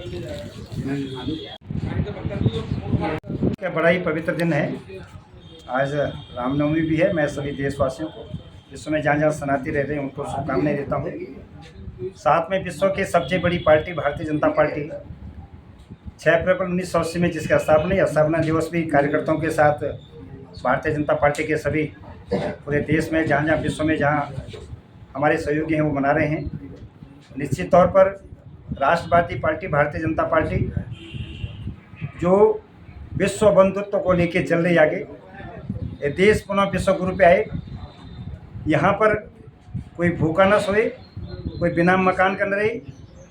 क्या बड़ा ही पवित्र दिन है। आज रामनवमी भी है। मैं सभी देशवासियों को विश्व में जहाँ जहाँ शरणार्थी रह रहे हैं उनको शुभकामनाएं देता हूँ। साथ में विश्व की सबसे बड़ी पार्टी भारतीय जनता पार्टी 6 अप्रैल 1980 में जिसका स्थापना दिवस भी कार्यकर्ताओं के साथ भारतीय जनता पार्टी के सभी पूरे देश में जहाँ जहाँ विश्व में जहाँ हमारे सहयोगी हैं वो मना रहे हैं। निश्चित तौर पर राष्ट्रवादी पार्टी भारतीय जनता पार्टी जो विश्व बंधुत्व को लेकर चल रही आगे, ये देश पुनः विश्व गुरु पे आए। यहाँ पर कोई भूखा न सोए, कोई बिना मकान का न रहे,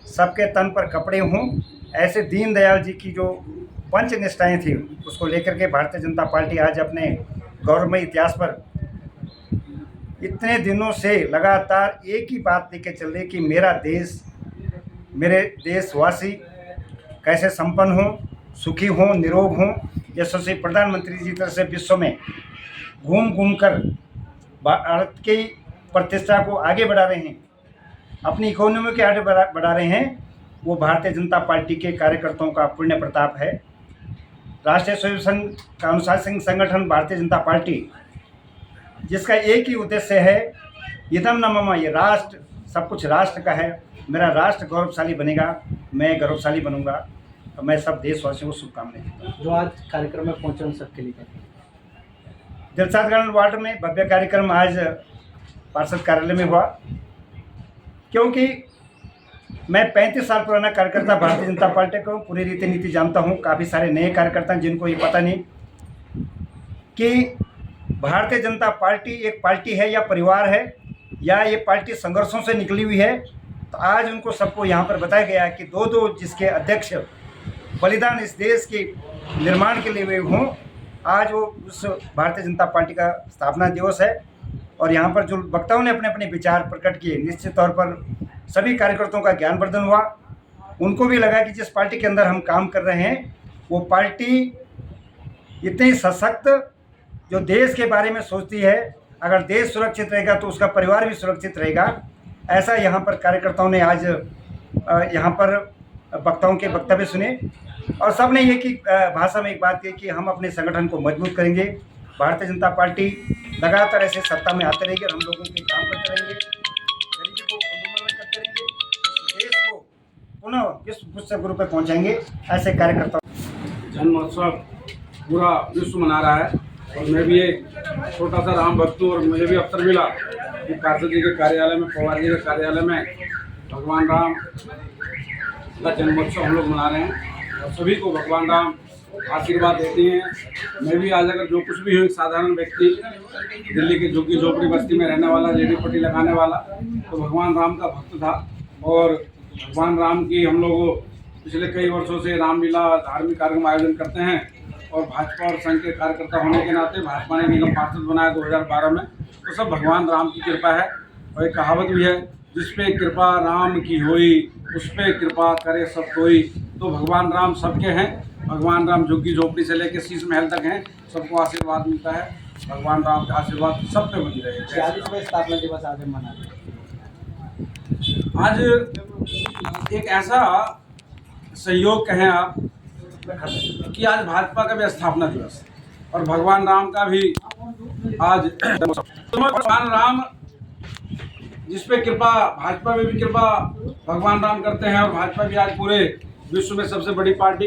सबके तन पर कपड़े हों। ऐसे दीनदयाल जी की जो पंच निष्ठाएँ थी उसको लेकर के भारतीय जनता पार्टी आज अपने गौरवमय इतिहास पर इतने दिनों से लगातार एक ही बात लेके चल रही कि मेरा देश, मेरे देशवासी कैसे संपन्न हों, सुखी हों, निरोग हों। यशस्वी प्रधानमंत्री जी तरह से विश्व में घूम घूम कर भारत की प्रतिष्ठा को आगे बढ़ा रहे हैं, अपनी इकोनॉमी के आगे बढ़ा रहे हैं। वो भारतीय जनता पार्टी के कार्यकर्ताओं का पुण्य प्रताप है। राष्ट्रीय स्वयं संघ का अनुशासन संगठन भारतीय जनता पार्टी, जिसका एक ही उद्देश्य है, इदम न मम, ये राष्ट्र सब कुछ राष्ट्र का है, मेरा राष्ट्र गौरवशाली बनेगा, मैं गौरवशाली बनूंगा। तो मैं सब देशवासियों को शुभकामनाएं देता हूँ। जो आज कार्यक्रम में पहुंचे उन सबके लिए दिलशादगंज वार्ड में भव्य कार्यक्रम आज पार्षद कार्यालय में हुआ, क्योंकि मैं 35 साल पुराना कार्यकर्ता भारतीय जनता पार्टी का हूँ, पूरी रीति नीति जानता हूँ। काफ़ी सारे नए कार्यकर्ता जिनको ये पता नहीं कि भारतीय जनता पार्टी एक पार्टी है या परिवार है, या ये पार्टी संघर्षों से निकली हुई है। तो आज उनको सबको यहाँ पर बताया गया है कि दो जिसके अध्यक्ष बलिदान इस देश के निर्माण के लिए हुए हों, आज वो उस भारतीय जनता पार्टी का स्थापना दिवस है। और यहाँ पर जो वक्ताओं ने अपने अपने विचार प्रकट किए, निश्चित तौर पर सभी कार्यकर्ताओं का ज्ञानवर्धन हुआ। उनको भी लगा कि जिस पार्टी के अंदर हम काम कर रहे हैं वो पार्टी इतनी सशक्त, जो देश के बारे में सोचती है। अगर देश सुरक्षित रहेगा तो उसका परिवार भी सुरक्षित रहेगा। ऐसा यहाँ पर कार्यकर्ताओं ने आज यहाँ पर वक्ताओं के वक्तव्य सुने और सब ने ये की भाषा में एक बात कही कि हम अपने संगठन को मजबूत करेंगे। भारतीय जनता पार्टी लगातार ऐसे सत्ता में आते रहेगी और हम लोगों के काम करते रहेंगे, गरीबी को उन्मूलन करते रहेंगे, देश को पुनः विश्व गुरु पर पहुँचाएंगे। ऐसे कार्यकर्ता जन्म महोत्सव पूरा विश्व मना रहा है और मैं भी एक छोटा सा राम भक्त हूँ और मुझे भी अवसर मिला कि पार्षद जी के कार्यालय में, पवार जी के कार्यालय में भगवान राम का जन्मोत्सव हम लोग मना रहे हैं और सभी को भगवान राम आशीर्वाद देते हैं। मैं भी आज अगर जो कुछ भी हूँ, एक साधारण व्यक्ति, दिल्ली के झुग्गी झोपड़ी बस्ती में रहने वाला, रेडी पट्टी लगाने वाला, तो भगवान राम का भक्त था। और भगवान राम की हम लोग पिछले कई वर्षों से रामलीला धार्मिक कार्यक्रम आयोजन करते हैं और भाजपा और संघ के कार्यकर्ता होने के नाते भाजपा ने निगम पार्षद बनाया 2012 में। तो सब भगवान राम की कृपा है। और एक कहावत भी है, जिस पे कृपा राम की होई, उस पे कृपा करे सब कोई। तो भगवान राम सबके हैं। भगवान राम झुग्गी झोपड़ी से लेकर शीश महल तक हैं, सबको आशीर्वाद मिलता है। भगवान राम का आशीर्वाद सब पे बनी रहे। 46वें स्थापना दिवस आज हम मना रहे हैं। आज एक ऐसा संयोग कहें आप कि आज भाजपा का भी स्थापना दिवस और भगवान राम का भी आज भगवान राम जिस पे कृपा, भाजपा में भी कृपा भगवान राम करते हैं। और भाजपा भी आज पूरे विश्व में सबसे बड़ी पार्टी,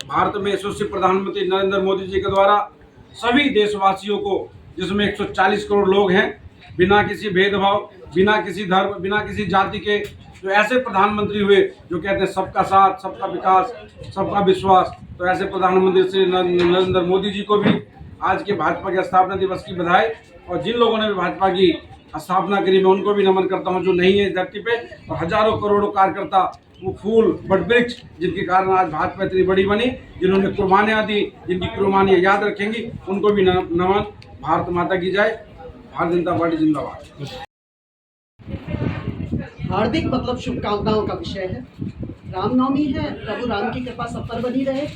भारत में यशस्वी प्रधानमंत्री नरेंद्र मोदी जी के द्वारा सभी देशवासियों को, जिसमें 140 करोड़ लोग हैं, बिना किसी भेदभाव, बिना किसी धर्म, बिना किसी जाति के, जो ऐसे प्रधानमंत्री हुए जो कहते हैं सबका साथ, सबका विकास, सबका विश्वास। तो ऐसे प्रधानमंत्री श्री नरेंद्र मोदी जी को भी आज के भाजपा के स्थापना दिवस की बधाई। और जिन लोगों ने भी भाजपा की स्थापना करी, मैं उनको भी नमन करता हूं जो नहीं है इस धरती पे। और हजारों करोड़ों कार्यकर्ता, वो फूल बट वृक्ष, जिनके कारण आज भाजपा इतनी बड़ी बनी, जिन्होंने कुर्बानियाँ दी, जिनकी कुर्बानियाँ याद रखेंगी, उनको भी नमन। भारत माता की जय। भारतीय जनता पार्टी जिंदाबाद। हार्दिक मतलब शुभकामनाओं का विषय है। रामनवमी है, प्रभु राम की कृपा सब पर बनी रहे,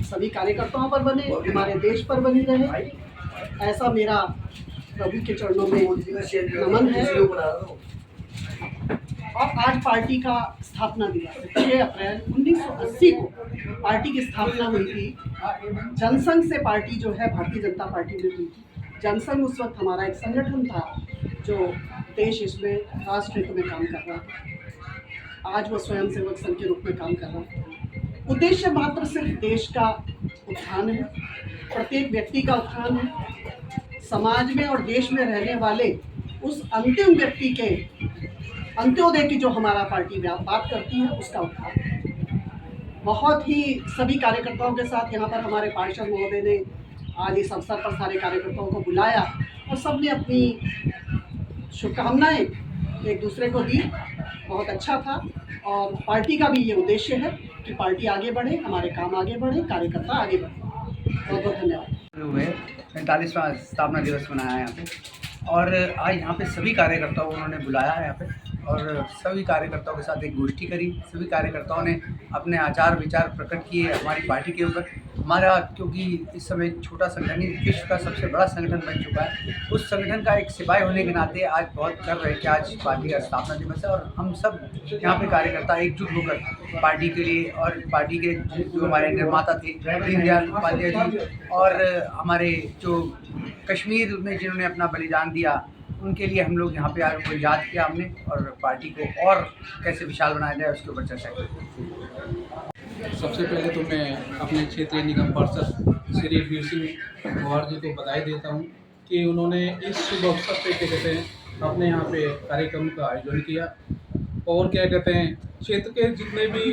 सभी कार्यकर्ताओं पर बने, हमारे देश पर बनी रहे, ऐसा मेरा प्रभु के चरणों में नमन है। और आज पार्टी का स्थापना दिवस 6 अप्रैल 1980 को पार्टी की स्थापना हुई थी। जनसंघ से पार्टी जो है भारतीय जनता पार्टी में हुई थी। जनसंघ उस वक्त हमारा एक संगठन था जो देश इसमें राष्ट्र हित में काम कर रहा था। आज वो स्वयंसेवक संघ के रूप में काम कर रहा है। उद्देश्य मात्र सिर्फ देश का उत्थान है, प्रत्येक व्यक्ति का उत्थान है, समाज में और देश में रहने वाले उस अंतिम व्यक्ति के अंत्योदय की जो हमारा पार्टी बात करती है उसका उत्थान। बहुत ही सभी कार्यकर्ताओं के साथ यहाँ पर हमारे पार्षद महोदय ने आज इस अवसर पर सारे कार्यकर्ताओं को बुलाया और सबने अपनी शुभकामनाएं एक दूसरे को दी। बहुत अच्छा था और पार्टी का भी ये उद्देश्य है कि पार्टी आगे बढ़े, हमारे काम आगे बढ़े, कार्यकर्ता आगे बढ़े। बहुत बहुत धन्यवाद। हुए 45वां स्थापना दिवस मनाया यहाँ पे और आज यहाँ पे सभी कार्यकर्ताओं को उन्होंने बुलाया है यहाँ पे और सभी कार्यकर्ताओं के साथ एक गोष्ठी करी। सभी कार्यकर्ताओं ने अपने आचार विचार प्रकट किए हमारी पार्टी के ऊपर। हमारा क्योंकि इस समय छोटा संगठन ही विश्व का सबसे बड़ा संगठन बन चुका है, उस संगठन का एक सिपाही होने के नाते आज बहुत गर्व है कि आज पार्टी का स्थापना दिवस है और हम सब यहाँ पे कार्यकर्ता एकजुट होकर पार्टी के लिए और पार्टी के जो हमारे निर्माता थे दीनदयाल उपाध्याय जी और हमारे जो कश्मीर में जिन्होंने अपना बलिदान दिया उनके लिए हम लोग यहाँ पे आए, उनको याद किया हमने और पार्टी को और कैसे विशाल बनाया जाए उसके ऊपर चर्चा की। सबसे पहले तो मैं अपने क्षेत्रीय निगम पार्षद श्री वीर सिंह पवार जी को बधाई देता हूँ कि उन्होंने इस शुभ अवसर पे क्या कहते हैं अपने यहाँ पे कार्यक्रम का आयोजन किया और क्या कहते हैं क्षेत्र के जितने भी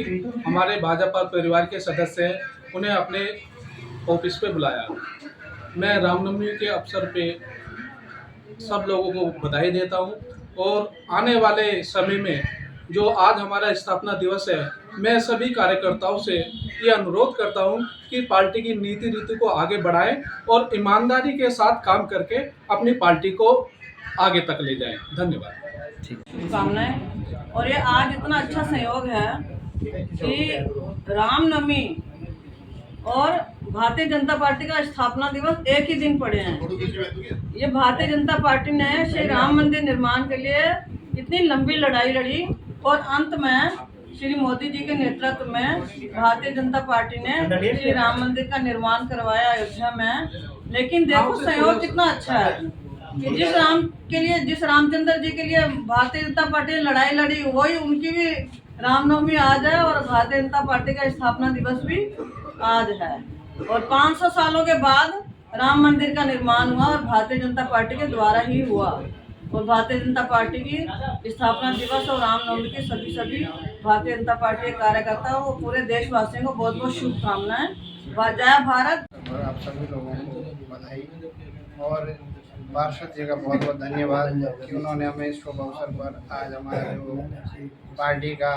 हमारे भाजपा परिवार के सदस्य हैं उन्हें अपने ऑफिस पे बुलाया। मैं रामनवमी के अवसर पे सब लोगों को बधाई देता हूँ और आने वाले समय में जो आज हमारा स्थापना दिवस है मैं सभी कार्यकर्ताओं से ये अनुरोध करता हूँ कि पार्टी की नीति रीति को आगे बढ़ाएं और ईमानदारी के साथ काम करके अपनी पार्टी को आगे तक ले जाएं। धन्यवाद। शुभकामनाएं। और ये आज इतना अच्छा संयोग है कि रामनवमी और भारतीय जनता पार्टी का स्थापना दिवस एक ही दिन पड़े हैं। ये भारतीय जनता पार्टी ने श्री राम मंदिर निर्माण के लिए इतनी लंबी लड़ाई लड़ी और अंत में श्री मोदी जी के नेतृत्व में भारतीय जनता पार्टी ने श्री राम मंदिर का निर्माण करवाया अयोध्या में। लेकिन देखो संयोग कितना अच्छा है कि जिस रामचंद्र जी के लिए भारतीय जनता पार्टी ने लड़ाई लड़ी वही उनकी भी रामनवमी आज है और भारतीय जनता पार्टी का स्थापना दिवस भी आज है। और 500 सालों के बाद राम मंदिर का निर्माण हुआ और भारतीय जनता पार्टी के द्वारा ही हुआ। और भारतीय जनता पार्टी की स्थापना दिवस और रामनवमी की सभी भारतीय जनता पार्टी के कार्यकर्ताओं और पूरे देशवासियों को बहुत बहुत शुभकामनाएं। जय भारत। और आप सभी लोगों को बधाई और पार्षद जी का बहुत बहुत धन्यवाद कि उन्होंने हमें इस शुभ अवसर पर आज हमारा जो पार्टी का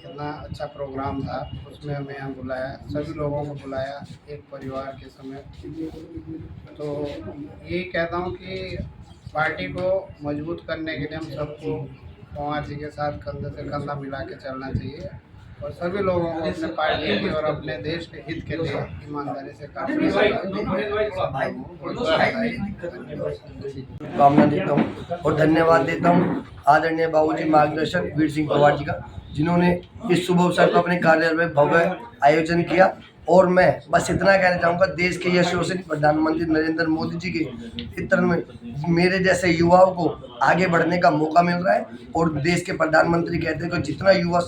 इतना अच्छा प्रोग्राम था उसमें हमें यहाँ बुलाया, सभी लोगों को बुलाया एक परिवार के समेत। तो यही कहता हूँ कि पार्टी को मजबूत करने के लिए हम सबको पवार जी के साथ कंधे से कंधा मिला के चलना चाहिए और सभी लोगों को अपने पार्टी के और अपने देश के हित के लिए ईमानदारी से काम कामना देता हूँ और धन्यवाद देता हूँ आदरणीय बाबूजी मार्गदर्शक वीर सिंह पवार जी का, जिन्होंने इस शुभ अवसर पर अपने कार्यालय में भव्य आयोजन किया। और मैं बस इतना कहना चाहूँगा, देश के यशस्वी प्रधानमंत्री नरेंद्र मोदी जी के इतर में मेरे जैसे युवाओं को आगे बढ़ने का मौका मिल रहा है और देश के प्रधानमंत्री कहते हैं कि जितना युवा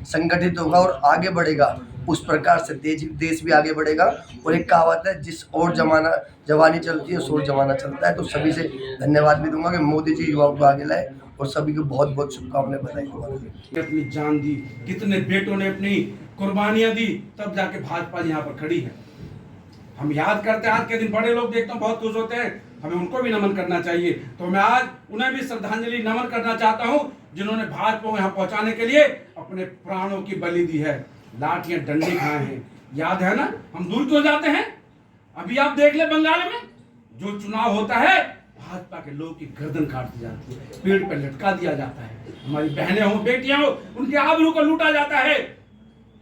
संगठित होगा और आगे बढ़ेगा उस प्रकार से देश भी आगे बढ़ेगा। और एक कहावत है, जिस और जवानी चलती है उस और जमाना चलता है। तो सभी से धन्यवाद भी दूंगा कि मोदी जी युवाओं को आगे लाए और सभी को बहुत बहुत शुभकामनाएं बधाई दूंगा। अपनी जान दी, कितने बेटों ने अपनी कुर्बानियां दी, तब जाके भाजपा यहाँ पर खड़ी है। हम याद करते हैं आज के दिन, बड़े लोग देखते हैं बहुत खुश होते हैं, हमें उनको भी नमन करना चाहिए। तो मैं आज उन्हें भी श्रद्धांजलि नमन करना चाहता हूँ जिन्होंने भाजपा को यहाँ पहुँचाने के लिए अपने प्राणों की बलि दी है, लाठियां डंडे खाए हैं। याद है ना, हम दूर क्यों जाते हैं? अभी आप देख ले बंगाल में जो चुनाव होता है भाजपा के लोगों की गर्दन काट दी जाती है, पेड़ पर लटका दिया जाता है, हमारी बहनें हो बेटियां हो उनके आबरू को लूटा जाता है।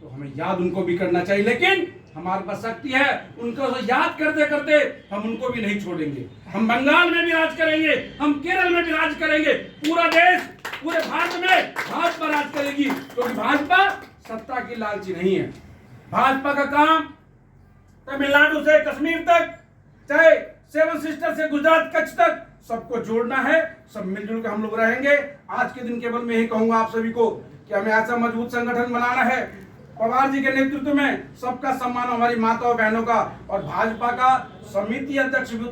तो हमें याद उनको भी करना चाहिए, लेकिन हमारे पास शक्ति है, उनको याद करते करते हम उनको भी नहीं छोड़ेंगे। हम बंगाल में भी राज करेंगे, हम केरल में भी राज करेंगे, पूरा देश पूरे भारत में भाजपा राज करेगी। जाएगी, क्योंकि भाजपा सत्ता की लालची नहीं है। भाजपा का काम तमिलनाडु से कश्मीर तक, चाहे सेवन सिस्टर से गुजरात कच्छ तक, सबको जोड़ना है। सब मिलजुल के हम लोग रहेंगे। आज के दिन केवल मैं यही कहूंगा आप सभी को कि हमें ऐसा मजबूत संगठन बनाना है पवार जी के नेतृत्व में, सबका सम्मान हमारी माताओं बहनों का, और भाजपा का समिति अध्यक्ष भी